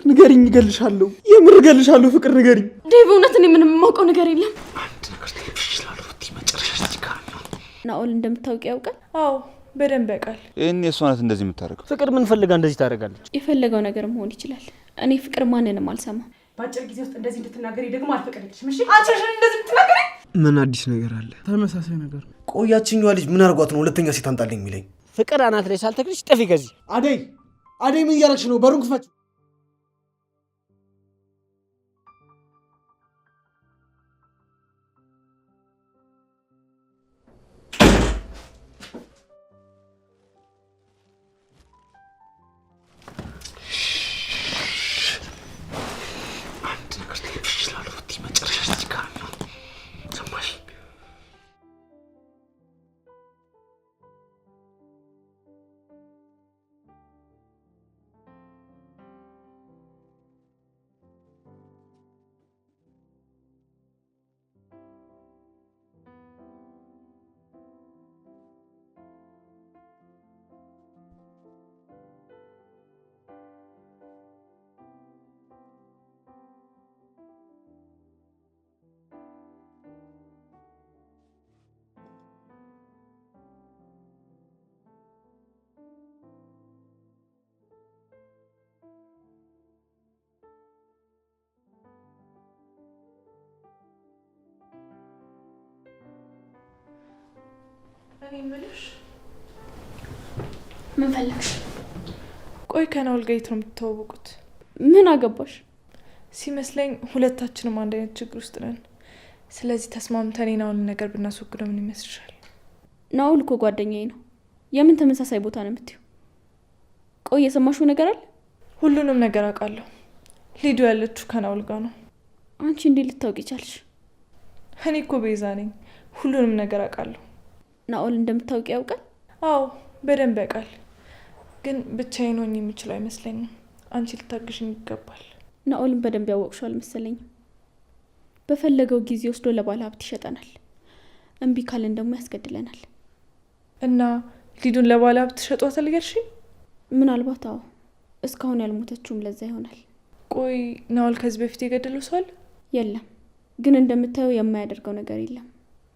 ፍቅር ንገሪኝ እገልሻለሁ የምር እገልሻለሁ ፍቅር ንገሪኝ ዴቭ እውነት እኔ ምንም የማውቀው ነገር የለም አንድ ነገር ትይሽላል ወጥቲ መጨረሻ ትካል ናኦል እንደምታውቂ ያውቃል አዎ በደንብ ያውቃል እኔ እሷ ናት እንደዚህ የምታረገው ፍቅር ምን ፈልጋ እንደዚህ ታረጋለች የፈለገው ነገር መሆን ይችላል እኔ ፍቅር ማንንም አልሰማም ባጭር ጊዜ ውስጥ እንደዚህ እንድትናገሪ ደግሞ አልፈቀደልሽም እሺ አንቺ እንደዚህ እንድትናገሪ ምን አዲስ ነገር አለ ተመሳሳይ ነገር ቆያችኛዋ ልጅ ምን አርጓት ነው ሁለተኛ ሴት አንጣልኝ የሚለኝ ፍቅር አናት ላይ ሳልተክልሽ ጥፊ ከዚህ አደይ ምን እያረግሽ ነው በሩን ክፈች እኔ ምልሽ ምን ፈልግሽ ቆይ ከናኦል ጋር ነው የምትተዋወቁት ምን አገባሽ ሲመስለኝ ሁለታችንም አንድ አይነት ችግር ውስጥ ነን ስለዚህ ተስማምተን ናኦልን ነገር ብናስወግደው ምን ይመስልሻል ናኦል እኮ ጓደኛዬ ነው የምን ተመሳሳይ ቦታ ነው የምትይው ቆይ የሰማሽው ነገር አለ ሁሉንም ነገር አውቃለሁ ሊዱ ያለችው ከናኦል ጋር ነው አንቺ እንዴት ልታውቂ ቻልሽ እኔ እኮ ቤዛ ነኝ ሁሉንም ነገር አውቃለሁ ናኦል እንደምታውቂ ያውቃል አዎ በደንብ ያውቃል ግን ብቻዬን ሆኜ የምችለው አይመስለኝም አንቺ ልታግሽኝ ይገባል ናኦልን በደንብ ያወቅሽው አልመሰለኝም በፈለገው ጊዜ ወስዶ ለባለ ሀብት ይሸጠናል እንቢ ካለን ደግሞ ያስገድለናል እና ሊዱን ለባለ ሀብት ሸጧታል እያልሽ ምናልባት አዎ እስካሁን ያልሞተችውም ለዛ ይሆናል ቆይ ናኦል ከዚህ በፊት የገደለው ሰው አለ የለም ግን እንደምታየው የማያደርገው ነገር የለም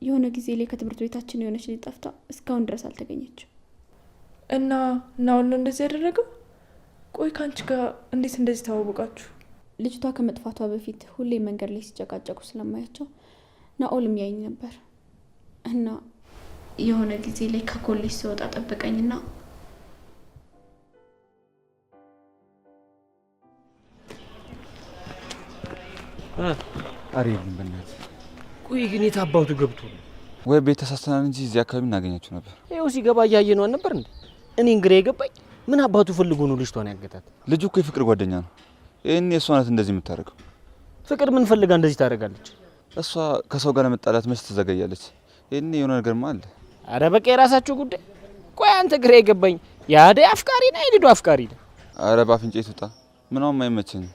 የሆነ ጊዜ ላይ ከትምህርት ቤታችን የሆነች ልጅ ጠፍታ እስካሁን ድረስ አልተገኘችም እና ናኦል ነው እንደዚህ ያደረገው ቆይ ካንቺ ጋር እንዴት እንደዚህ ተዋወቃችሁ ልጅቷ ከመጥፋቷ በፊት ሁሌ መንገድ ላይ ሲጨቃጨቁ ስለማያቸው ናኦልም ያይኝ ነበር እና የሆነ ጊዜ ላይ ከኮሌጅ ሲወጣ ጠበቀኝና አሪፍ በእናት ቆይ ግን የታባቱ ገብቶ ነው ወይ ቤት ተሳስተናል እንጂ እዚህ አካባቢ እናገኛችሁ ነበር ይኸው ሲገባ እያየ ነው ነበር እንዴ እኔ እንግዲህ የገባኝ ምን አባቱ ፈልጎ ነው ልጅቷን ያገታት ልጁ እኮ የፍቅር ጓደኛ ነው እኔ እሷ ናት እንደዚህ የምታረገው ፍቅር ምን ፈልጋ እንደዚህ ታደርጋለች እሷ ከሰው ጋር ለመጣላት መች ትዘገያለች እኔ የሆነ ነገርማ አለ አረ በቃ የራሳችሁ ጉዳይ ቆይ አንተ ግራ የገባኝ የአደይ አፍቃሪ ነህ የልዱ አፍቃሪ ነህ አረ ባፍንጫ ይትጣ ምንም አይመቸኝም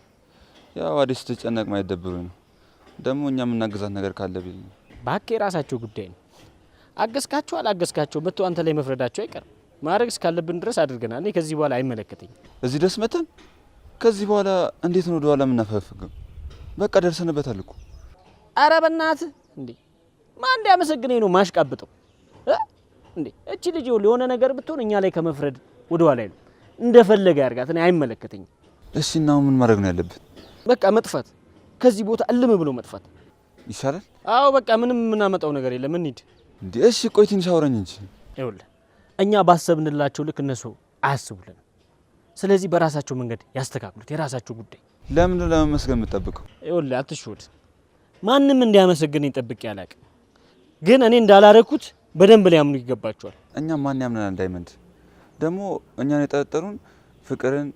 ያው አደይ ስትጨነቅ ማይደብሩኝ ነው ደግሞ እኛ የምናገዛት ነገር ካለ ቢል ባክ የራሳቸው ጉዳይ ነው አገስካቸው አላገስካቸው መጥቶ አንተ ላይ መፍረዳቸው አይቀርም ማድረግ እስካለብን ድረስ አድርገናል እኔ ከዚህ በኋላ አይመለከተኝም እዚህ ድረስ መተን ከዚህ በኋላ እንዴት ነው ወደኋላ የምናፈፍገው በቃ ደርሰንበታል እኮ አረ በእናትህ እንዴ ማን እንዲያመሰግነኝ ነው ማሽቃብጠው እንዴ እቺ ልጅ የሆነ ነገር ብትሆን እኛ ላይ ከመፍረድ ወደኋላ አይሉ እንደፈለገ ያርጋት እኔ አይመለከተኝም እሺ እና ምን ማድረግ ነው ያለብን በቃ መጥፋት ከዚህ ቦታ እልም ብሎ መጥፋት ይሻላል አዎ በቃ ምንም ምናመጣው ነገር የለም እንሂድ እንዴ እሺ ቆይ ትንሽ አውራኝ እንጂ ይኸውልህ እኛ ባሰብንላቸው ልክ እነሱ አያስቡልን ስለዚህ በራሳቸው መንገድ ያስተካክሉት የራሳቸው ጉዳይ ለምን ለመመስገን የምትጠብቀው ይኸውልህ አትሽወድ ማንም እንዲያመሰግነኝ ጠብቄ ያላቅ ግን እኔ እንዳላረኩት በደንብ ሊያምኑ ይገባቸዋል እኛ ማን ያምነናል ዳይመንድ ደግሞ እኛን የጠረጠሩን ፍቅርን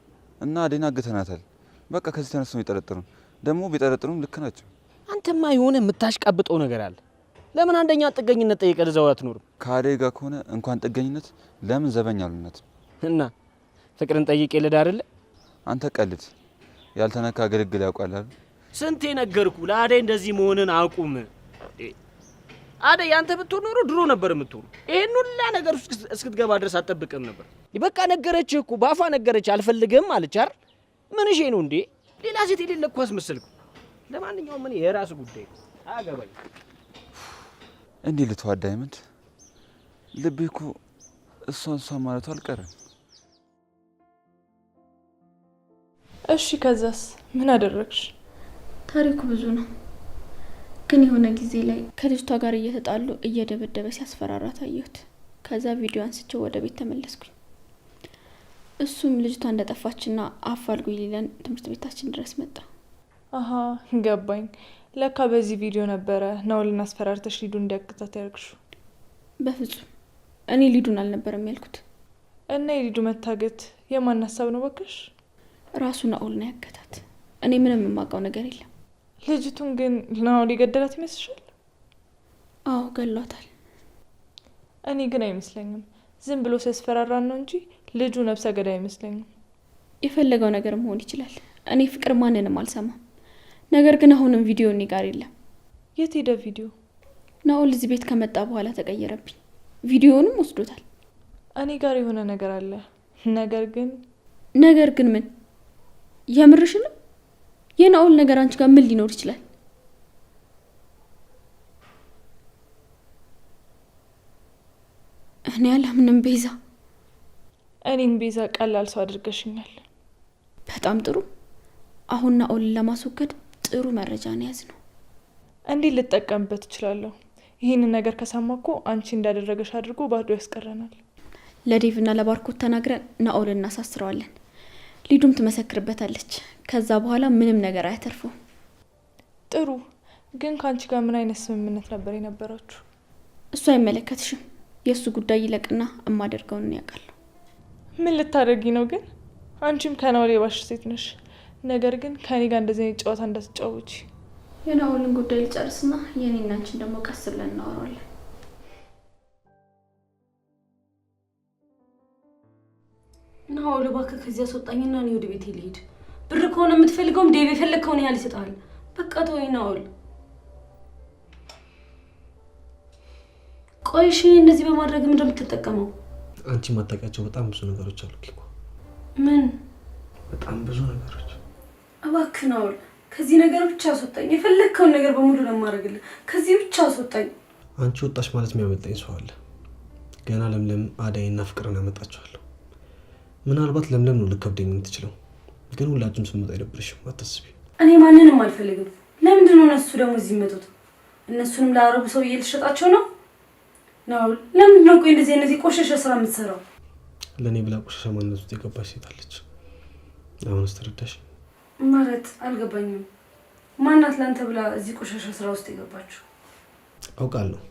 እና አደይን አግተናታል በቃ ከዚህ ተነስተው የጠረጠሩን ደግሞ ቢጠረጥሩም ልክ ናቸው አንተማ የሆነ የምታሽቃብጠው ነገር አለ ለምን አንደኛ ጥገኝነት ጠይቀህ እዛው አትኖርም ከአደይ ጋር ከሆነ እንኳን ጥገኝነት ለምን ዘበኛሉነት እና ፍቅርን ጠይቄ ልዳ አይደለ አንተ ቀልድ ያልተነካ ግልግል ያውቃል አይደል ስንቴ ነገርኩ ለአደይ እንደዚህ መሆንን አቁም አደይ አንተ ብትሆን ኖሮ ድሮ ነበር የምትሆን ይሄን ሁላ ነገር እስክትገባ ድረስ አትጠብቅም ነበር በቃ ነገረች እኮ ባፋ ነገረች አልፈልግም አለች አይደል ምን እሺ ነው እንዴ ሌላ ሴት የሌለ እኮ አስመሰልኩ። ለማንኛውም ምን የራስ ጉዳይ አገባኝ። እንዲህ ልተዋ ዳይመንድ፣ ልቤ እኮ እሷ ማለቱ አልቀረም። እሺ ከዛስ ምን አደረግሽ? ታሪኩ ብዙ ነው፣ ግን የሆነ ጊዜ ላይ ከልጅቷ ጋር እየተጣሉ እየደበደበ ሲያስፈራራ ታየሁት። ከዛ ቪዲዮ አንስቼው ወደ ቤት ተመለስኩኝ። እሱም ልጅቷ እንደጠፋችና አፋልጉኝ ሊለን ትምህርት ቤታችን ድረስ መጣ። አሀ ገባኝ። ለካ በዚህ ቪዲዮ ነበረ ናኦልን አስፈራርተሽ ሊዱ እንዲያግታት ያደርግሽው። በፍጹም እኔ ሊዱን አልነበረም ያልኩት። እና የሊዱ መታገት የማን ሀሳብ ነው በቃሽ? ራሱ ናኦል ነው ያገታት። እኔ ምንም የማውቀው ነገር የለም። ልጅቱን ግን ናኦል የገደላት ይመስልሻል? አዎ ገሏታል። እኔ ግን አይመስለኝም። ዝም ብሎ ሲያስፈራራን ነው እንጂ ልጁ ነፍሰ ገዳይ አይመስለኝም። የፈለገው ነገር መሆን ይችላል። እኔ ፍቅር ማንንም አልሰማም። ነገር ግን አሁንም ቪዲዮ እኔ ጋር የለም። የት ሄደ ቪዲዮ? ናኦል እዚህ ቤት ከመጣ በኋላ ተቀየረብኝ። ቪዲዮውንም ወስዶታል። እኔ ጋር የሆነ ነገር አለ። ነገር ግን ምን? የምርሽን? የናኦል ነገር አንቺ ጋር ምን ሊኖር ይችላል? እኔ አላምንም ቤዛ። እኔን ቤዛ ቀላል ሰው አድርገሽኛል። በጣም ጥሩ። አሁን ናኦልን ለማስወገድ ጥሩ መረጃ ነው ያዝነው። እንዴት ልጠቀምበት እችላለሁ? ይህንን ነገር ከሰማ እኮ አንቺ እንዳደረገሽ አድርጎ ባዶ ያስቀረናል። ለዴቭና ለባርኮት ተናግረን ናኦልን እናሳስረዋለን። ሊዱም ትመሰክርበታለች። ከዛ በኋላ ምንም ነገር አያተርፈው። ጥሩ። ግን ከአንቺ ጋር ምን አይነት ስምምነት ነበር የነበራችሁ? እሱ አይመለከትሽም። የእሱ ጉዳይ ይለቅና እማደርገውን ያውቃለሁ። ምን ልታደርጊ ነው ግን? አንቺም ከናኦል የባሽ ሴት ነሽ። ነገር ግን ከኔ ጋር እንደዚህ አይነት ጨዋታ እንዳትጫወቺ። የናኦልን ጉዳይ ልጨርስና የኔና አንቺን ደግሞ ቀስ ብለን እናወራለን። ናኦል እባክህ ከዚህ አስወጣኝና እኔ ወደ ቤቴ ልሂድ። ብር ከሆነ የምትፈልገውም ዴቭ የፈለግከውን ያህል ይሰጣል። በቃ ተወኝ ናኦል። ቆይ እሺ እንደዚህ በማድረግ ምን እንደምትጠቀመው? አንቺ ማታውቂያቸው በጣም ብዙ ነገሮች አሉ እኮ። ምን? በጣም ብዙ ነገሮች። እባክህ ናኦል ከዚህ ነገር ብቻ አስወጣኝ። የፈለግከውን ነገር በሙሉ ነው የማደርግልህ። ከዚህ ብቻ አስወጣኝ። አንቺ ወጣሽ ማለት የሚያመጣኝ ሰው አለ። ገና ለምለም አዳይና ፍቅርን አመጣቸዋለሁ። ምናልባት ለምለም ነው ልከብደኝ የምትችለው፣ ግን ሁላችሁም ስንመጣ አይደብርሽም፣ አታስቢ። እኔ ማንንም አልፈልግም። ለምንድን ነው እነሱ ደግሞ እዚህ መጡት? እነሱንም ለአረቡ ሰውዬ ልትሸጣቸው ነው? ናኦል ለምንድን ነው ቆይ እንደዚህ አይነት የቆሸሸ ስራ የምትሰራው? ለእኔ ብላ ቆሻሻ ማንነት ውስጥ የገባች ሴት አለች። አሁንስ ተረዳሽ? ማለት አልገባኝም። ማናት ለአንተ ብላ እዚህ ቆሻሻ ስራ ውስጥ የገባችው? አውቃለሁ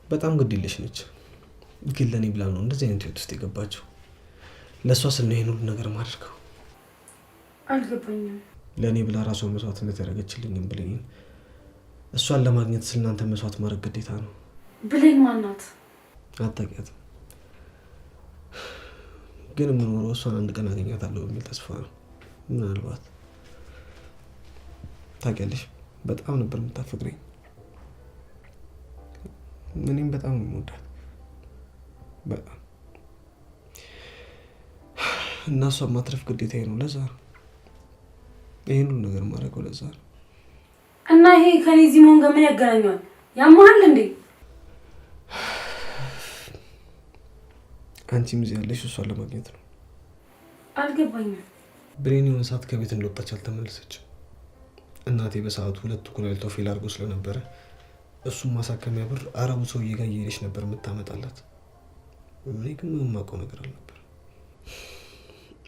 በጣም ግድ የለሽ ነች፣ ግን ለእኔ ብላ ነው እንደዚህ አይነት ህይወት ውስጥ የገባችው። ለእሷ ስል ነው ይሄን ሁሉ ነገር ማድረገው። አልገባኝም። ለእኔ ብላ ራሷን መስዋዕትነት ያደረገችልኝም ብሌን፣ እሷን ለማግኘት ስል እናንተ መስዋዕት ማድረግ ግዴታ ነው። ብሌን ማናት? አታውቂያትም፣ ግን የምኖረው እሷን አንድ ቀን አገኛታለሁ በሚል ተስፋ ነው። ምናልባት ታውቂያለሽ፣ በጣም ነበር የምታፈቅረኝ። እኔም በጣም ነው የምወዳት በጣም። እና እሷን ማትረፍ ግዴታዬ ነው። ለዛ ነው ይሄን ሁሉ ነገር ማድረገው። ለዛ ነው። እና ይሄ ከኔ እዚህ መሆን ጋር ምን ያገናኘዋል? ያማሃል እንዴ? አንቺም እዚህ ያለሽ እሷን ለማግኘት ነው። አልገባኝም። ብሌን የሆነ ሰዓት ከቤት እንደወጣች አልተመለሰችም። እናቴ በሰዓቱ ሁለቱ ኩላሊቷ ፌል አድርጎ ስለነበረ እሱም ማሳከሚያ ብር አረቡ ሰውዬ ጋር እየሄደች ነበር የምታመጣላት። እኔ ግን ምንም የማውቀው ነገር አልነበር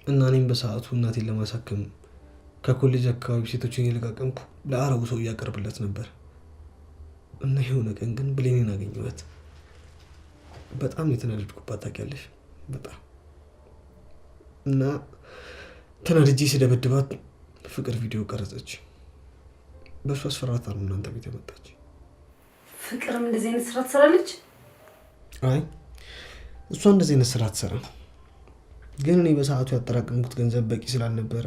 እና እኔም በሰዓቱ እናቴን ለማሳከም ከኮሌጅ አካባቢ ሴቶችን እየለቃቀምኩ ለአረቡ ሰው እያቀርብለት ነበር እና የሆነ ቀን ግን ብሌንን አገኘኋት። በጣም የተናደድኩባት ታውቂያለሽ፣ በጣም እና ተናድጄ ስደበድባት ፍቅር ቪዲዮ ቀረጸች። በእሱ አስፈራታ ነው እናንተ ቤት የመጣች። ፍቅርም እንደዚህ አይነት ስራ ትሰራለች? አይ እሷ እንደዚህ አይነት ስራ አትሰራም፣ ግን እኔ በሰዓቱ ያጠራቀምኩት ገንዘብ በቂ ስላልነበረ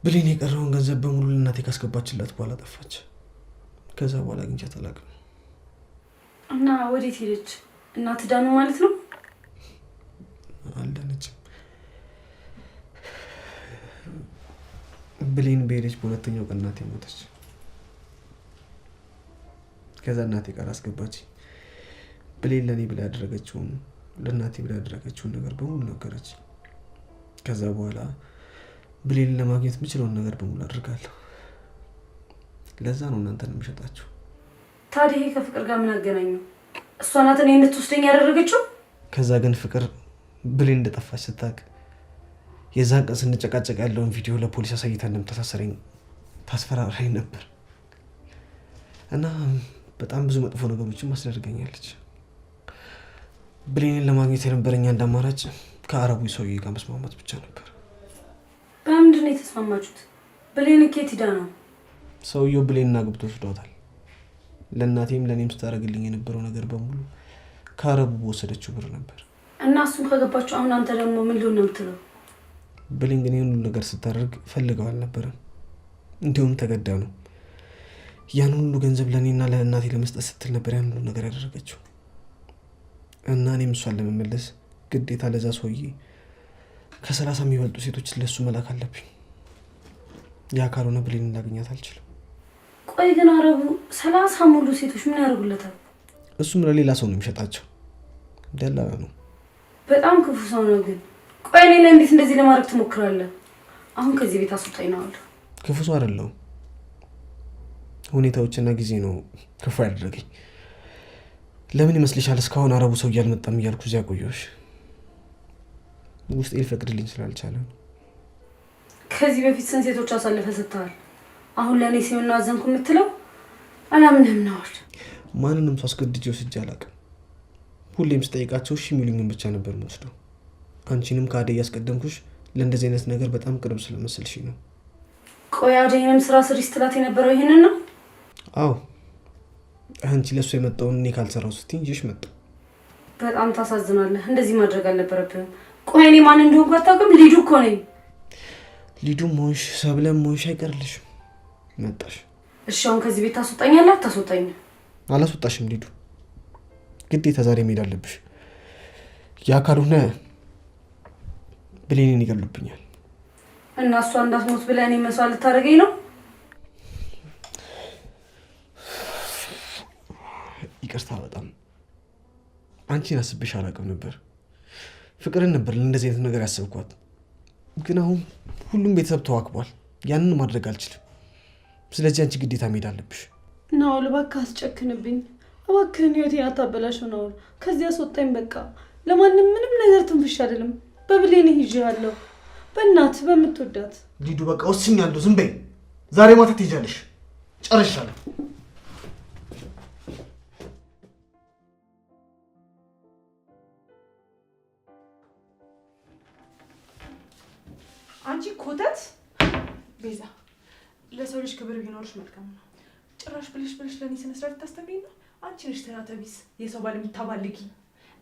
ብሌን የቀረውን ገንዘብ በሙሉ ለእናቴ ካስገባችላት በኋላ ጠፋች። ከዛ በኋላ አግኝቻት አላውቅም። እና ወዴት ሄደች? እናት ዳኑ ማለት ነው? አልዳነችም። ብሌን በሄደች በሁለተኛው ቀን እናቴ ሞተች። ከዛ እናቴ ጋር አስገባች። ብሌን ለኔ ብላ ያደረገችውን ለእናቴ ብላ ያደረገችውን ነገር በሙሉ ነገረች። ከዛ በኋላ ብሌን ለማግኘት የምችለውን ነገር በሙሉ አድርጋለሁ። ለዛ ነው እናንተን የምሸጣችሁ። ታዲያ ይሄ ከፍቅር ጋር ምን አገናኘው? እሷ ናት እኔ እንድትወስደኝ ያደረገችው። ከዛ ግን ፍቅር ብሌን እንደጠፋች ስታውቅ የዛን ቀን ስንጨቃጨቅ ያለውን ቪዲዮ ለፖሊስ አሳይታ እንደምታሳሰረኝ ታስፈራራኝ ነበር እና በጣም ብዙ መጥፎ ነገሮችን ማስደርገኛለች። ብሌንን ለማግኘት የነበረኝ አንድ አማራጭ ከአረቡ ሰውዬ ጋር መስማማት ብቻ ነበር። በምንድን ነው የተስማማችሁት? ብሌን ከየት ሄዳ ነው? ሰውየው ብሌንን አግብቶ ወስዷታል። ለእናቴም ለእኔም ስታደርግልኝ የነበረው ነገር በሙሉ ከአረቡ በወሰደችው ብር ነበር። እና እሱን ከገባችሁ አሁን አንተ ደግሞ ምን ሊሆን ነው የምትለው? ብሌን ግን ይህን ሁሉ ነገር ስታደርግ ፈልገው አልነበረም፣ እንዲሁም ተገዳ ነው። ያን ሁሉ ገንዘብ ለእኔና ለእናቴ ለመስጠት ስትል ነበር ያን ሁሉ ነገር ያደረገችው። እና እኔም እሷን ለመመለስ ግዴታ ለዛ ሰውዬ ከ30 የሚበልጡ ሴቶች ለሱ መላክ አለብኝ። ያ ካልሆነ ብሌንን ላገኛት አልችልም። ቆይ ግን አረቡ 30 ሙሉ ሴቶች ምን ያደርጉለታል? እሱም ለሌላ ሰው ነው የሚሸጣቸው። ደላላ ነው። በጣም ክፉ ሰው ነው። ግን ቆይ እኔ ላይ እንዴት እንደዚህ ለማድረግ ትሞክራለህ? አሁን ከዚህ ቤት አስወጣኝ ነው አለ። ክፉ ሰው አይደለሁም። ሁኔታዎችና ጊዜ ነው ክፉ ያደረገኝ። ለምን ይመስልሻል እስካሁን አረቡ ሰው እያልመጣም እያልኩ እዚያ ቆየሁሽ? ውስጤ ሊፈቅድልኝ ስላልቻለ። ከዚህ በፊት ስንት ሴቶች አሳልፈ ሰጥተዋል። አሁን ለእኔ ሲሆን ነው አዘንኩ የምትለው? አላምንም ነው። ማንንም ሰው አስገድጄ ወስጄ አላውቅም። ሁሌም ስጠይቃቸው እሺ የሚሉኝን ብቻ ነበር የምወስደው። አንቺንም ከአደይ ያስቀደምኩሽ ለእንደዚህ አይነት ነገር በጣም ቅርብ ስለመሰልሽኝ ነው። ቆይ አደይንም ስራ ስሪ ስትላት የነበረው ይሄንን ነው? አዎ፣ አንቺ ለሱ የመጣውን እኔ ካልሰራው ስትይኝ ይሽ መጣ። በጣም ታሳዝናለህ። እንደዚህ ማድረግ አልነበረብህም። ቆይ እኔ ማን እንደሆንኩ አታውቅም? ሊዱ እኮ ነኝ። ሊዱም ሆንሽ ሰብለም ሆንሽ አይቀርልሽም። መጣሽ። እሺ አሁን ከዚህ ቤት ታስወጣኛለህ? አታስወጣኝም? አላስወጣሽም ሊዱ። ግዴታ ዛሬ መሄድ አለብሽ። ያ ካልሆነ ብሌንን ይገሉብኛል። እና እሷ እንዳትሞት ብለህ እኔ መስዋዕት ልታደርገኝ ነው? ይቅርታ በጣም አንቺን አስብሽ አላውቅም ነበር። ፍቅርን ነበር ለእንደዚህ አይነት ነገር ያሰብኳት። ግን አሁን ሁሉም ቤተሰብ ተዋክቧል። ያንን ማድረግ አልችልም። ስለዚህ አንቺ ግዴታ መሄድ አለብሽ። ናውል እባክህ አስጨክንብኝ። እባክህን ህይወቴን አታበላሽው ናውል። ከዚህ አስወጣኝ በቃ። ለማንም ምንም ነገር ትንፍሽ አይደለም። በብሌን ይዤሃለሁ። በእናትህ በምትወዳት ሊዱ በቃ ወስኛለሁ። ዝም በይ። ዛሬ ማታ ትሄጃለሽ። ጨርሻለሁ። አንቺ ኮተት ቤዛ፣ ለሰው ልጅ ክብር ቢኖርሽ መልካም ነው። ጭራሽ ብልሽ ለኔ ስነ ስርዓት ታስተምሪኝ ነው? አንቺ ነሽ ተናተቢስ የሰው ባል የምታባልጊ።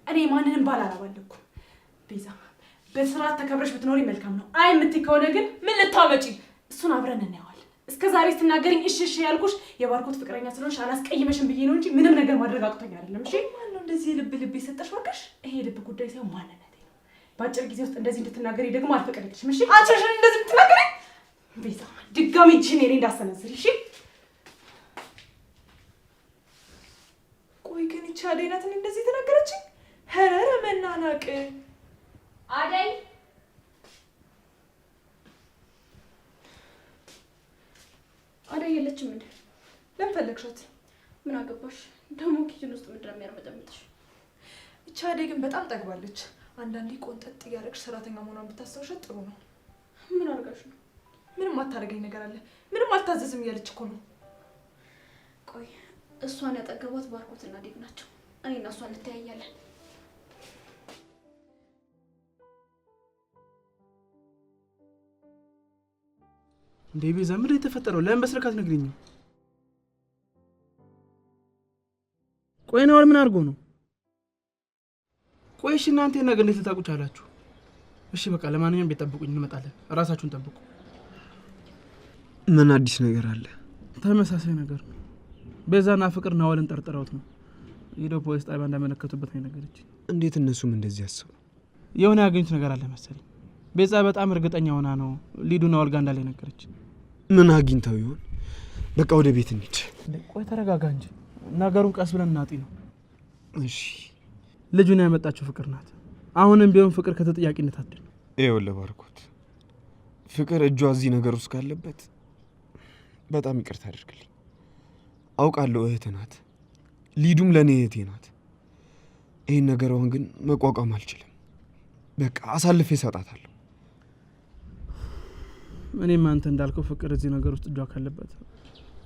እኔ ማንንም ባል አላባልኩም። ቤዛ፣ በስርዓት ተከብረሽ ብትኖሪ መልካም ነው። አይ የምትይ ከሆነ ግን ምን ልታመጪ? እሱን አብረን እናየዋለን። እስከዛሬ ስትናገሪኝ እሺ እሺ ያልኩሽ የባርኮት ፍቅረኛ ስለሆንሽ አላስቀይመሽም ብዬ ነው እንጂ ምንም ነገር ማድረግ አቅቶኝ አይደለም። እሺ ማን ነው እንደዚህ ልብ የሰጠሽ? ወቀሽ ይሄ ልብ ጉዳይ ሳይሆን ማንነቴ ነው። በአጭር ጊዜ ውስጥ እንደዚህ እንድትናገሪ ደግሞ አልፈቀደልሽም። እሺ አንቺ ነሽ እንደዚህ የምትናገሪ። ቤዛ፣ ድጋሚ እጅሽን እኔ እንዳሰነዝሪ እሺ። ቆይ ግን ይቺ አደይ ናት እንደዚህ ተናገረችኝ? ኧረ መናናቅ። አደይ አደይ የለችም እንዴ? ለምን ፈለግሻት? ምን አገባሽ ደግሞ? ኪችን ውስጥ ምንድን ነው የሚያርመጠምጥሽ? ይቺ አደይ ግን በጣም ጠግባለች። አንዳንዴ ቆንጠጥ እያደረግሽ ሰራተኛ መሆኗን ብታስታውሻት ጥሩ ነው። ምን አድርጋሽ ነው? ምንም አታደርገኝ ነገር አለ። ምንም አልታዘዝም እያለች እኮ ነው። ቆይ እሷን ያጠገቧት ባርኮትና ዴቭ ናቸው። እኔና እሷ እንተያያለን። እንዴ ቤዛ፣ ምንድን ነው የተፈጠረው? ለምን በስልክ አትነግሪኝም? ቆይ ናውል ምን አድርጎ ነው? ቆይ እሺ እናንተ ነገር እንዴት ልታውቁ ቻላችሁ? እሺ በቃ ለማንኛውም ቤት ጠብቁኝ፣ እንመጣለን። እራሳችሁን ጠብቁ። ምን አዲስ ነገር አለ? ተመሳሳይ ነገር ነው። ቤዛና ፍቅር ናውልን ጠርጥረውት ነው ሄደው ፖሊስ ጣቢያ እንዳመለከቱበት ነው ነገረች። እንዴት እነሱም እንደዚህ ያስቡ? የሆነ ያገኙት ነገር አለ መሰለኝ። ቤዛ በጣም እርግጠኛ ሆና ነው ሊዱ ናውል ጋር እንዳለ ነገረች። ምን አግኝተው ይሆን? በቃ ወደ ቤት እንሂድ። ቆይ ተረጋጋ እንጂ ነገሩን ቀስ ብለን እናጢ ነው። እሺ ልጁን ያመጣችው ፍቅር ናት። አሁንም ቢሆን ፍቅር ከተጠያቂነት አትድን። ይኸውልህ ባርኮት፣ ፍቅር እጇ እዚህ ነገር ውስጥ ካለበት በጣም ይቅርታ አድርግልኝ። አውቃለሁ እህትህ ናት፣ ሊዱም ለእኔ እህቴ ናት። ይህን ነገሯን ግን መቋቋም አልችልም። በቃ አሳልፌ እሰጣታለሁ። እኔም አንተ እንዳልከው ፍቅር እዚህ ነገር ውስጥ እጇ ካለበት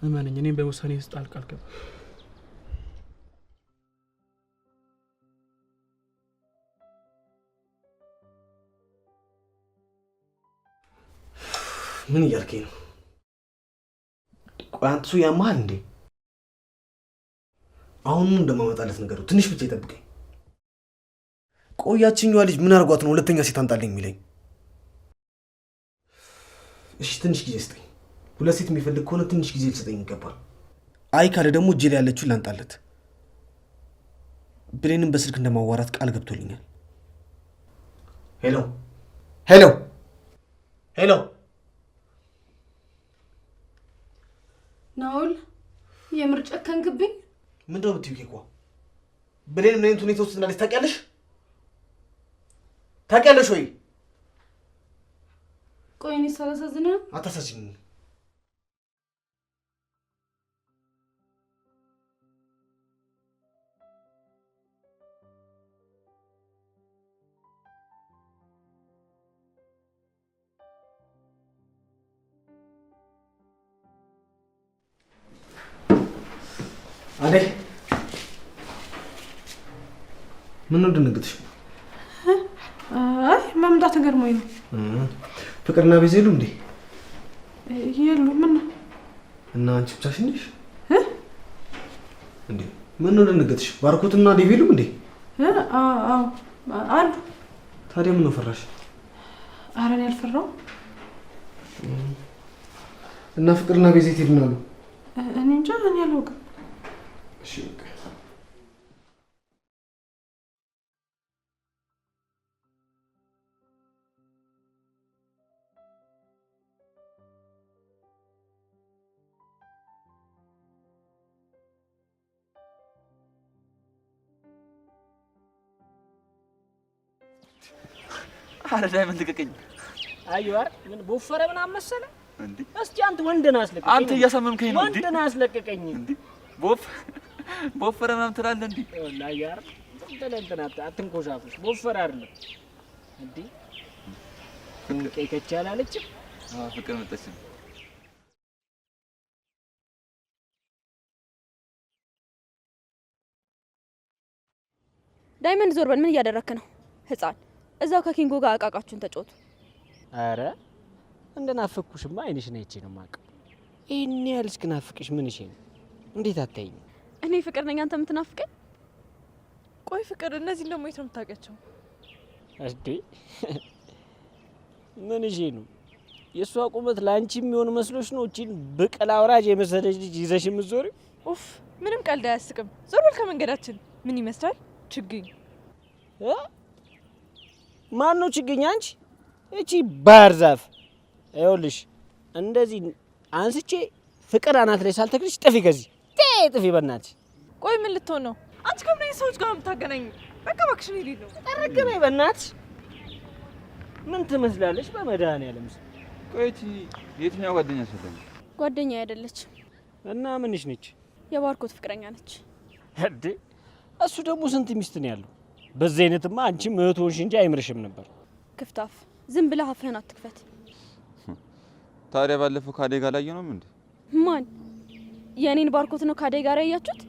እመነኝ፣ እኔም በውሳኔ ውስጥ ጣልቃ አልገባም። ምን እያልከኝ ነው? ቆይ አንተ ሰው ያማሃል እንዴ? አሁንም እንደማመጣለት ነገሩ ትንሽ ብቻ ይጠብቀኝ። ቆያችኛዋ ልጅ ምን አርጓት ነው ሁለተኛ ሴት አንጣልኝ የሚለኝ? እሺ ትንሽ ጊዜ ስጠኝ። ሁለት ሴት የሚፈልግ ከሆነ ትንሽ ጊዜ ሊሰጠኝ ይገባል። አይ ካለ ደግሞ እጄ ላይ ያለችውን ላንጣለት። ብሌንም በስልክ እንደማዋራት ቃል ገብቶልኛል። ሄሎ ሄሎ ሄሎ ናውል የምር ጨከንክብኝ። ምንድን ነው የምትይው? ኬኳ ብሌን ምን አይነት ሁኔታ ውስጥ እንዳለች ታውቂያለሽ? ታውቂያለሽ ወይ? ቆይ እኔ ሳላሳዝንህ? አታሳዝኝ። አዴ ምን ነው ደነገጥሽ? አይ መምጣት ገርሞኝ ነው። ፍቅርና ቤዛ የሉም እንዴ? የሉም። ምን ነው እና አንቺ ብቻሽን ነሽ እንዴ? ምን ነው ደነገጥሽ? ባርኮትና ዴቭ የሉም እንዴ? አዎ አሉ። ታዲያ ምን ነው ፈራሽ? ኧረ እኔ አልፈራሁም። እና ፍቅርና ቤዛ የት ሄዱ ነው? እኔ እንጃ፣ እኔ አላውቅም። እሺ በቃ አረ ዳይመንድ ልቀቀኝ። አዩአር ምን ቦፈረ ምናምን መሰለ እንዴ? እስቲ አንተ ወንድ ነህ አስለቀቀኝ። አንተ እያሳመምከኝ ነው እንዴ? ወንድ ነህ አስለቀቀኝ እንዴ? ቦፈረ ምናምን ትላለህ እንዴ? ወላሂ አዩአር እንትን አትንኮሻኩሽ። ቦፈረ አይደለም እንዴ? ፍቅር ከቻለ አለች። ፍቅር መጣች። ዳይመንድ ዞር በል። ምን እያደረክ ነው ህፃን? እዛው ከኪንጎ ጋር አቃቃችሁን ተጫወቱ። አረ እንደናፈኩሽማ አይንሽን አይቼ ነው የማውቀው። ይሄን ያህል እስክናፍቅሽ ምን እሺ ነው? እንዴት አታይኝ? እኔ ፍቅር ነኝ፣ አንተ የምትናፍቀኝ? ቆይ ፍቅር እነዚህ ደግሞ የት ነው የምታውቂያቸው? እንዴ ምን እሺ ነው? የእሷ ቁመት ለአንቺ የሚሆን መስሎሽ ነው እቺን ብቅል አውራጅ የመሰለች ልጅ ይዘሽ የምትዞሪው? ኡፍ ምንም ቀልድ አያስቅም። ዞር በል ከመንገዳችን። ምን ይመስላል? ችግኝ ማን ነው ችግኝ? አንቺ እቺ ባህር ዛፍ። ይኸውልሽ እንደዚህ አንስቼ ፍቅር አናት ላይ ሳልተክልሽ ጥፊ፣ ከዚህ ጥፊ በእናትሽ። ቆይ ምን ልትሆን ነው አንቺ? ከምን አይነት ሰዎች ጋር የምታገናኝ? በቃ እባክሽን ሂድ ነው። ጠረግበይ በእናትሽ። ምን ትመስላለሽ በመድኃኒዓለም። ቆይ እቺ የትኛው ጓደኛሽ ነው? ጓደኛ አይደለች እና ምንሽ ነች? የባርኮት ፍቅረኛ ነች። እንዴ እሱ ደግሞ ስንት ሚስት ነው ያለው? በዚህ አይነትማ አንቺም እህት ሆንሽ እንጂ አይምርሽም ነበር። ክፍታፍ፣ ዝም ብለህ አፍህን አትክፈት። ታዲያ ባለፈው ካዴ ጋር ላይ ነው እንዴ? ማን? የኔን ባርኮት ነው ካዴ ጋር ያያችሁት?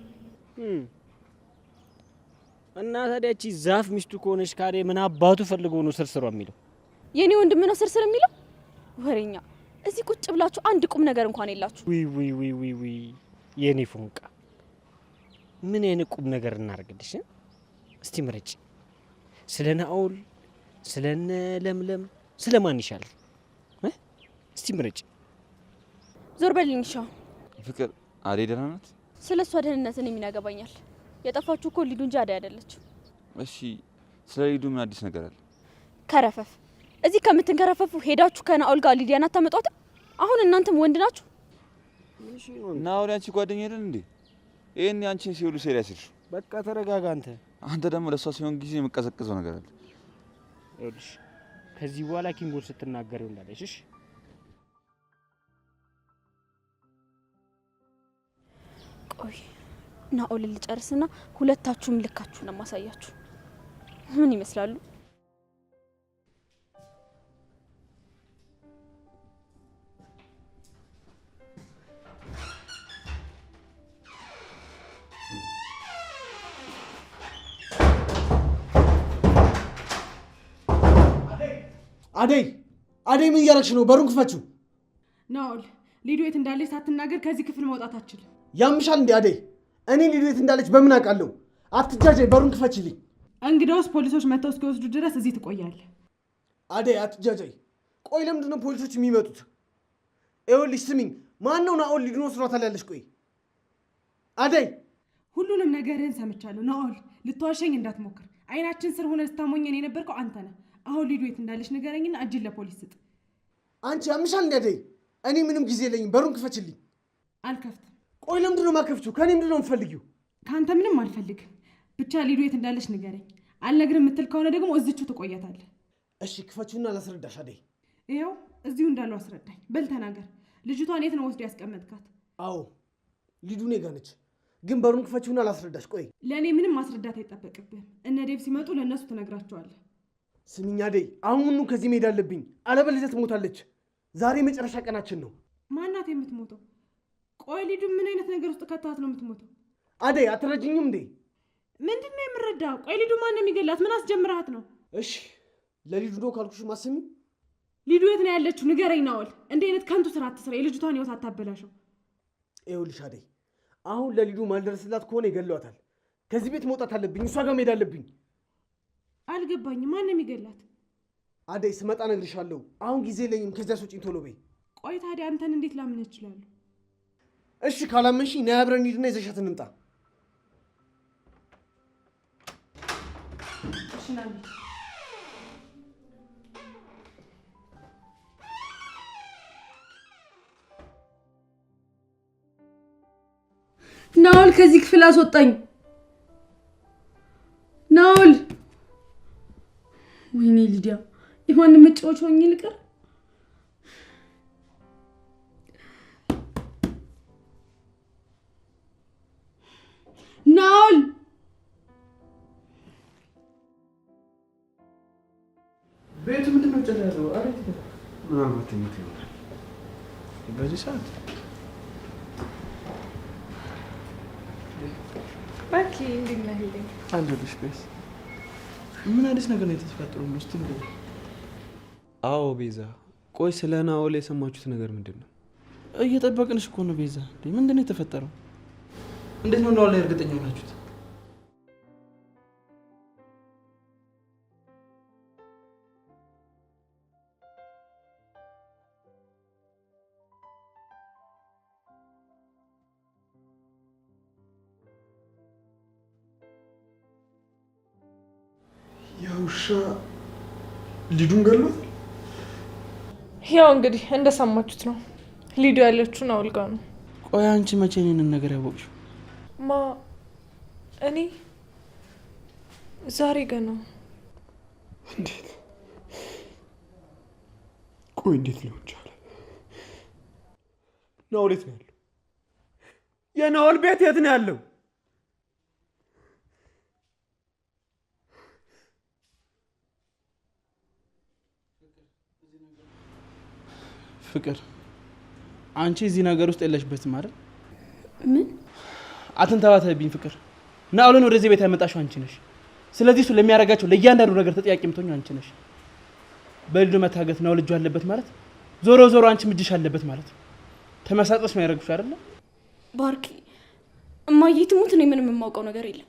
እና ታዲያ እቺ ዛፍ ሚስቱ ከሆነች ካዴ ምን አባቱ ፈልጎ ነው ስርስሯ የሚለው? የኔ ወንድም ነው ስርስር የሚለው? ወሬኛ። እዚህ ቁጭ ብላችሁ አንድ ቁም ነገር እንኳን የላችሁ። ዊ የኔ ፉንቃ፣ ምን አይነት ቁም ነገር እናርግልሽ? እስቲ ምረጭ። ስለ ናኦል፣ ስለነ ለምለም፣ ስለማን ይሻላል? እስቲ ምረጭ። ዞር በልኝ። ሻው ፍቅር አዴ ደህና ናት? ስለሷ ደህንነት እኔ ምን ያገባኛል? የጠፋችሁ እኮ ሊዱ እንጂ አደይ አይደለችም። እሺ ስለ ሊዱ ምን አዲስ ነገር አለ? ከረፈፍ፣ እዚህ ከምትንከረፈፉ ሄዳችሁ ከናኦል ጋር ሊዲያን አታመጧትም? አሁን እናንተም ወንድ ናችሁ። ናኦል ያንቺ ጓደኛ አይደል እንዴ? ይሄን ያንቺን ሲውሉ ሴሪያስ ልሽ በቃ ተረጋጋ አንተ። አንተ ደግሞ ለሷ ሲሆን ጊዜ የምቀዘቅዘው ነገር አለ። ይኸውልሽ ከዚህ በኋላ ኪንጎን ስትናገረው እንዳለሽ እሺ? ቆይ ናኦልን ልጨርስና ሁለታችሁም ልካችሁን ነው ማሳያችሁ። ምን ይመስላሉ? አደይ ምን እያደረግሽ ነው? በሩን ክፈችው። ናኦል ሊዱ የት እንዳለች ሳትናገር ከዚህ ክፍል መውጣት አትችልም። ያምሻል እንዴ አደይ? እኔ ሊዱ የት እንዳለች በምን አውቃለሁ? አትጃጃይ፣ በሩን ክፈችልኝ። እንግዳውስ ፖሊሶች መጥተው እስኪወስዱ ድረስ እዚህ ትቆያለህ። አደይ አትጃጃይ። ቆይ ለምንድን ነው ፖሊሶች የሚመጡት? ይኸውልሽ ስሚኝ፣ ማን ነው ናኦል ሊዱን ወስዷታል ያለሽ? ቆይ አደይ፣ ሁሉንም ነገርህን ሰምቻለሁ። ናኦል ልትዋሸኝ እንዳትሞክር። አይናችን ስር ሆነ ስታሞኘን የነበርከው አንተ ነህ። አሁን ሊዱ የት እንዳለች ንገረኝና እጅን ለፖሊስ ስጥ። አንቺ ያምሻል እንዴ አደይ? እኔ ምንም ጊዜ የለኝም፣ በሩን ክፈችልኝ። አልከፍትም። ቆይ ለምንድን ነው የማከፍችው? ከኔ ምንድን ነው የምትፈልጊው? ከአንተ ምንም አልፈልግም። ብቻ ሊዱ የት እንዳለች ንገረኝ። አልነግርም የምትል ከሆነ ደግሞ እዚቹ ትቆያታለህ። እሺ ክፈችውና ላስረዳሽ አደይ። ይኸው እዚሁ እንዳለው አስረዳኝ። በል ተናገር። ልጅቷን የት ነው ወስዶ ያስቀመጥካት? አዎ ሊዱ እኔ ጋ ነች፣ ግን በሩን ክፈችውና ላስረዳሽ። ቆይ ለእኔ ምንም ማስረዳት አይጠበቅብህም። እነ ዴቭ ሲመጡ ለእነሱ ትነግራቸዋለህ። ስሚኝ አደይ፣ አሁኑኑ ከዚህ መሄድ አለብኝ፣ አለበለዚያ ትሞታለች። ዛሬ መጨረሻ ቀናችን ነው። ማናት የምትሞተው? ቆይ ሊዱ ምን አይነት ነገር ውስጥ ከተሃት ነው የምትሞተው? አደይ አትረጅኝም እንዴ? ምንድን ነው የምረዳው? ቆይ ሊዱ ማን ነው የሚገላት? ምን አስጀምረሃት ነው? እሺ ለሊዱ ነው ካልኩሽ ማሰሚ። ሊዱ የት ነው ያለችው? ንገረኝ ናኦል። እንዲህ አይነት ከንቱ ስራ አትስራ። የልጅቷን ህይወት አታበላሸው። ይኸውልሽ አደይ፣ አሁን ለሊዱ ማልደርስላት ከሆነ ይገለዋታል። ከዚህ ቤት መውጣት አለብኝ፣ እሷ ጋር መሄድ አለብኝ። አልገባኝም። ማን ነው የሚገላት? አደይ ስመጣ እነግርሻለሁ። አሁን ጊዜ የለኝም። ከዚያ ስውጪኝ ቶሎ በይ። ቆይ ታዲያ አንተን እንዴት ላምን እችላለሁ? እሺ ካላመንሽኝ ነይ አብረን እንሂድና ይዘሻት እንምጣ። እሺ ና እንሂድ። ናኦል ከዚህ ክፍል አስወጣኝ። ናኦል፣ ወይኔ ሊዲያ፣ የማንም መጫወቻ ሆኜ ልቀር? ናኦል፣ ቤቱ ምንድን ነው ጨላ ያለው? አቤት ምናልባት ተኝቶ ይሆናል በዚህ ሰዓት። ባኪ እንዴት ነህ? ሄደኝ አለሁልሽ። ቤስ ምን አዲስ ነገር ነው የተፈጠረው? እስቲ ንገሪኝ። አዎ ቤዛ፣ ቆይ ስለ ናኦል የሰማችሁት ነገር ምንድን ነው? እየጠበቅንሽ እኮ ነው ቤዛ። ምንድን ነው የተፈጠረው? እንዴት ነው ናኦል ላይ እርግጠኛ ሆናችሁት? ያውሻ ሊዱን ገሏት። ያው እንግዲህ እንደሰማችሁት ነው። ሊዱ ያለችው ናኦል ጋር ነው። ቆይ አንቺ መቼ እኔን ነገር ያወቅሽው? ማ እኔ ዛሬ ገና። እንዴት? ቆይ እንዴት ሊሆን ቻለ? ናኦል የት ነው ያለው? የናኦል ቤት የት ነው ያለው? ፍቅር፣ አንቺ እዚህ ነገር ውስጥ የለሽበትም አይደል? ምን አትንተባተብኝ ፍቅር። ናኦልን ወደዚህ ቤት ያመጣሽው አንቺ ነሽ። ስለዚህ እሱ ለሚያደርጋቸው ለእያንዳንዱ ነገር ተጠያቂ የምትሆኚው አንቺ ነሽ። በሊዱ መታገት ናኦል እጁ አለበት ማለት ዞሮ ዞሮ አንቺ እጅሽ አለበት ማለት ተመሳጥረሽ ነው ያደረግሽው አይደል? ባርኪ፣ እማዬ ትሙት፣ እኔ ምንም የማውቀው ነገር የለም።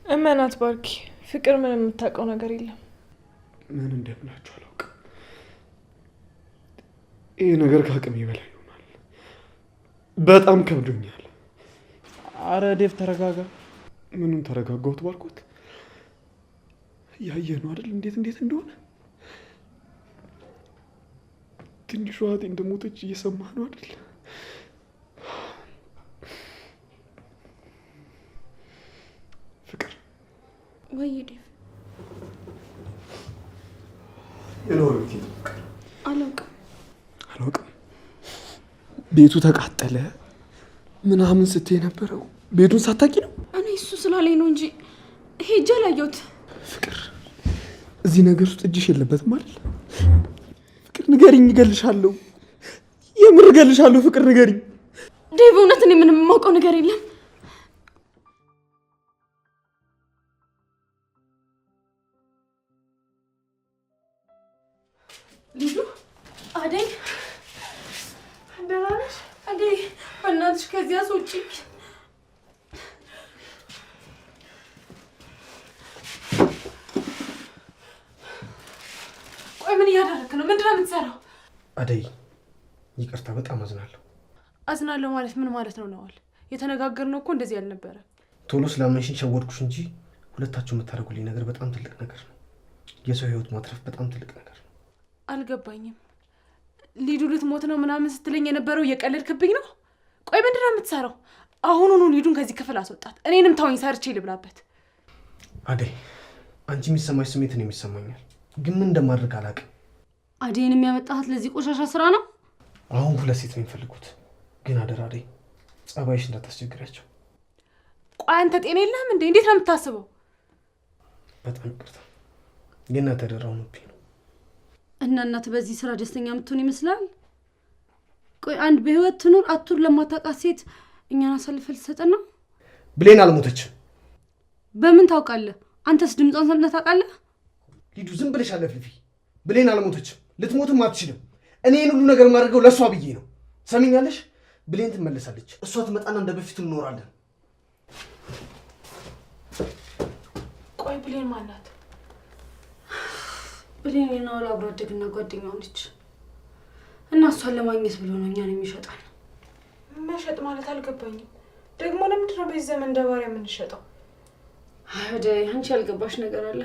እመናት ባርኪ፣ ፍቅር ምንም የምታውቀው ነገር የለም። ምን እንደምላችሁ አላውቅም። ይህ ነገር ከአቅሜ በላይ ይሆናል። በጣም ከብዶኛል። አረ ዴቭ ተረጋጋ። ምንም ተረጋጋሁት ባልኩት? ያየህ ነው አይደል እንዴት እንደሆነ። ትንሿ እህቴ እንደሞተች እየሰማህ ነው አይደል? ፍቅር ወይ ዴቭ የኖርክ አላውቅም። ቤቱ ተቃጠለ ምናምን ስትይ የነበረው ቤቱን ሳታቂ ነው? እኔ እሱ ስላለኝ ነው እንጂ ሄጄ አላየሁት። ፍቅር እዚህ ነገር ውስጥ እጅሽ የለበትም አይደል? ፍቅር ንገሪኝ፣ እገልሻለሁ። የምር እገልሻለሁ። ፍቅር ንገሪኝ። ዴቭ እውነት እኔ ምንም የማውቀው ነገር የለም። ልጁ አደይ ደህና ነሽ? አደይ በእናትሽ ከዚያ አስወጪ። ቆይ ምን እያደረክ ነው? ምንድን ነው የምትሰራው? አደይ ይቅርታ፣ በጣም አዝናለሁ። አዝናለሁ ማለት ምን ማለት ነው? ነዋል የተነጋገርነው እኮ እንደዚህ ያልነበረ። ቶሎ ስላመንሽኝ ሸወድኩሽ እንጂ ሁለታችሁ የምታደርጉልኝ ነገር በጣም ትልቅ ነገር ነው። የሰው ህይወት ማትረፍ በጣም ትልቅ ነገር ነው። አልገባኝም። ሊዱ ልትሞት ነው ምናምን ስትለኝ የነበረው እየቀለድክብኝ ነው? ቆይ ምንድን ነው የምትሰራው? አሁኑኑ ሊዱን ከዚህ ክፍል አስወጣት። እኔንም ታወኝ፣ ሰርቼ ልብላበት። አደይ አንቺ የሚሰማሽ ስሜት ነው የሚሰማኛል፣ ግን ምን እንደማድረግ አላውቅም። አደይን የሚያመጣት ለዚህ ቆሻሻ ስራ ነው። አሁን ሁለት ሴት ነው የሚፈልጉት፣ ግን አደራ አደይ ጸባይሽ እንዳታስቸግሪያቸው። ቆይ አንተ ጤና የለህም እንዴ? እንዴት ነው የምታስበው? በጣም ይቅርታ፣ የእናንተ ደራው ነው ነው እና እናት በዚህ ስራ ደስተኛ የምትሆን ይመስላል? ቆይ አንድ በህይወት ትኑር አቱር ለማታውቃት ሴት እኛን አሳልፈህ ልትሰጠን ነው? ብሌን አልሞተችም። በምን ታውቃለህ? አንተስ ድምጿን ሰምተህ ታውቃለህ? ሊዱ ዝም ብለሽ አለፍልፊ። ብሌን አልሞተችም፣ ልትሞትም አትችልም። እኔ ይህን ሁሉ ነገር ማድረገው ለእሷ ብዬ ነው። ሰሚኛለሽ? ብሌን ትመለሳለች። እሷ ትመጣና እንደ በፊቱ እንኖራለን። ቆይ ብሌን ማናት? ብሌን የናውል አብሮ አደግና ጓደኛው ነች እና እሷን ለማግኘት ብሎ ነው እኛን የሚሸጣል። መሸጥ ማለት አልገባኝም። ደግሞ ለምንድን ነው በዚህ ዘመን እንደ ባሪያ የምንሸጠው? አደይ አንቺ ያልገባሽ ነገር አለ።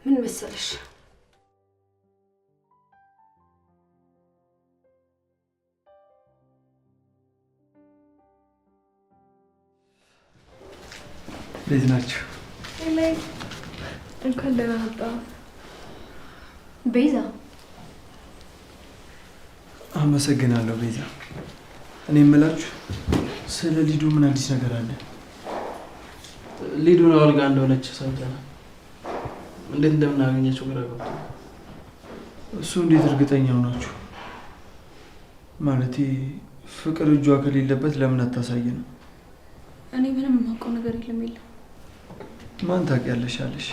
ምን መሰለሽ? እንዴት ናችሁ? እንኳን ደህና መጣህ። ቤዛ አመሰግናለሁ ቤዛ። እኔ የምላችሁ ስለ ሊዱ ምን አዲስ ነገር አለ? ሊዱ ነው አልጋ እንደሆነች ሰምተናል። እንዴት እንደምናገኘችው ግራ ገብቶኛል። እሱ እንዴት እርግጠኛ ሆናችሁ? ማለቴ ፍቅር እጇ ከሌለበት ለምን አታሳየንም? እኔ ምንም የማውቀው ነገር የለም። ማን ታውቂያለሽ አለሽ።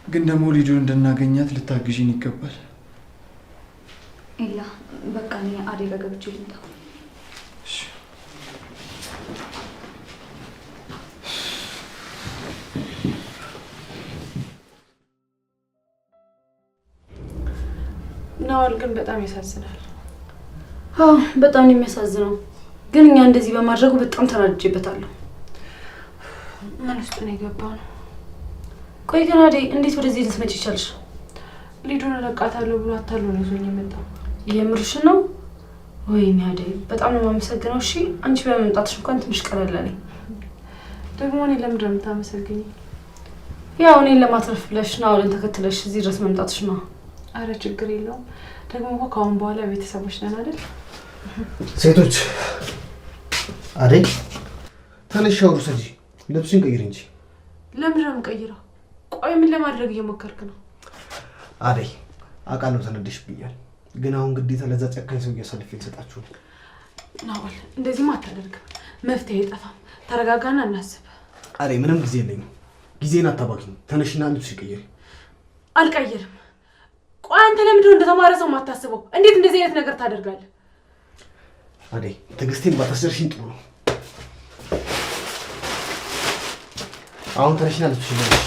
ግን ደግሞ ሊዱን እንድናገኛት ልታግዢን ይገባል። ኤላ በቃ እኔ አደይ ጋር ገብቼ ልምጣ። ናዋል ግን በጣም ያሳዝናል። አዎ በጣም ነው የሚያሳዝነው። ግን እኛ እንደዚህ በማድረጉ በጣም ተናድጄበታለሁ። ምን ውስጥ ነው የገባው ነው? ቆይ ግን አደይ እንዴት ወደዚህ ልትመጪ ይቻልሽ? ሊዱን እለቃታለሁ ብሎ አታሎ ነው ይዞኝ የመጣው። የምርሽን ነው? ወይኔ አደይ በጣም ነው የማመሰግነው። እሺ አንቺ በመምጣትሽ እንኳን ትንሽ ቀለል አለኝ። ደግሞ እኔ ለምንድን ነው የምታመሰግኝ? ያው እኔን ለማትረፍ ብለሽ ናውልን ተከትለሽ እዚህ ድረስ መምጣትሽ ነው። አረ ችግር የለውም። ደግሞ እኮ ከአሁን በኋላ ቤተሰቦች ነን አይደል? ሴቶች አደይ ተነሽ፣ ሻወር ውሰጂ፣ ልብስሽን ቀይሪ እንጂ። ለምንድን ነው የምቀይረው? ቆይ ምን ለማድረግ እየሞከርክ ነው? አደይ አውቃለሁ ተነደሽብኛል፣ ግን አሁን ግዴታ ለዛ ጨካኝ ሰው እያሳልፌ ልሰጣችሁ ነው። ናውል እንደዚህማ አታደርግም። መፍትሄ አይጠፋም። ተረጋጋና እናስብ። አደይ ምንም ጊዜ የለኝም፣ ጊዜን አታባኪኝ። ተነሽና ልብስሽን ቀይሪ። አልቀይርም። ቆይ አንተ ለምንድን ነው እንደተማረ ሰው የማታስበው? እንዴት እንደዚህ አይነት ነገር ታደርጋለህ? አደይ ትዕግስቴን ባታስደርሽኝ ጥሩ ነው። አሁን ተነሽና ልብስሽን ቀይሪ።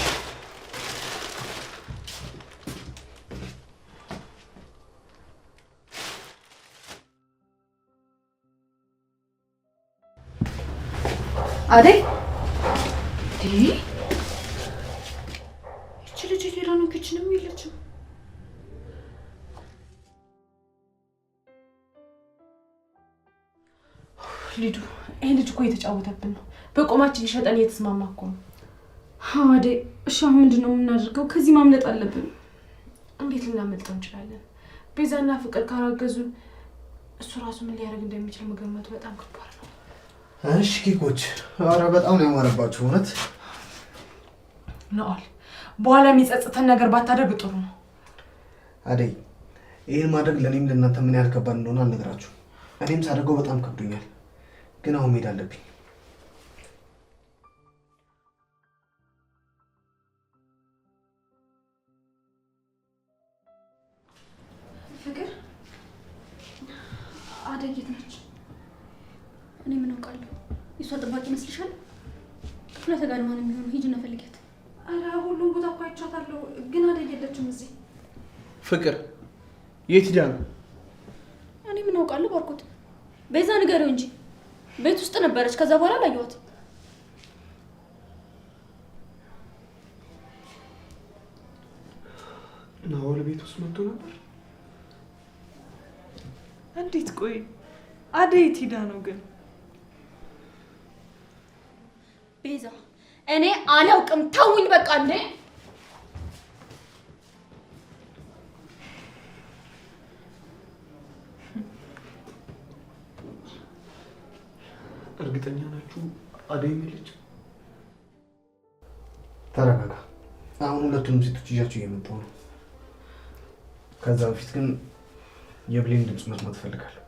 አደይ ይቺ ልጅ ሌላ ነው። ኪችንም የለችም። ሊዱ ይሄ ልጅ እኮ እየተጫወተብን ነው። በቆማችን ሊሸጠን እየተስማማ እኮ ነው። አዴ እሺ አሁን ምንድን ነው የምናደርገው? ከዚህ ማምለጥ አለብን። እንዴት ልናመልጠው እንችላለን? ቤዛና ፍቅር ካራገዙን እሱ ራሱ ምን ሊያደርግ እንደሚችል መገመቱ በጣም ከባድ ነው። እሺ ኬኮች፣ ኧረ በጣም ነው ያማረባችሁ እውነት። ነዋል በኋላ የሚጸጽተን ነገር ባታደርግ ጥሩ ነው። አደይ ይህን ማድረግ ለእኔም ለእናንተ ምን ያህል ከባድ እንደሆነ አልነግራችሁ። እኔም ሳደርገው በጣም ከብዶኛል፣ ግን አሁን መሄድ አለብኝ። ፍቅር አደይ የት ነች? እኔ ምን አውቃለሁ? የእሷ ጠባቂ ይመስልሻል? ክፍለ ተጋድማ ነው የሚሆነው። ሂጂና ፈልጊያት። ኧረ ሁሉም ቦታ እኮ አይቻታለሁ፣ ግን አደይ የለችም እዚህ። ፍቅር የት ሄዳ ነው? እኔ ምን አውቃለሁ? ባርኮት ቤዛ ንገሪው እንጂ ቤት ውስጥ ነበረች። ከዛ በኋላ አላየኋትም። ናኦል ቤት ውስጥ መጥቶ ነበር። እንዴት? ቆይ አደይ የት ሄዳ ነው ግን? ቤዛ እኔ አላውቅም። ተውኝ በቃ። እንዴ እርግጠኛ ናችሁ አደይ የለች? ተረጋጋ። አሁን ሁለቱንም ሴቶች ይዣቸው እየመጣሁ ነው። ከዛ በፊት ግን የብሌን ድምፅ መስማት እፈልጋለሁ።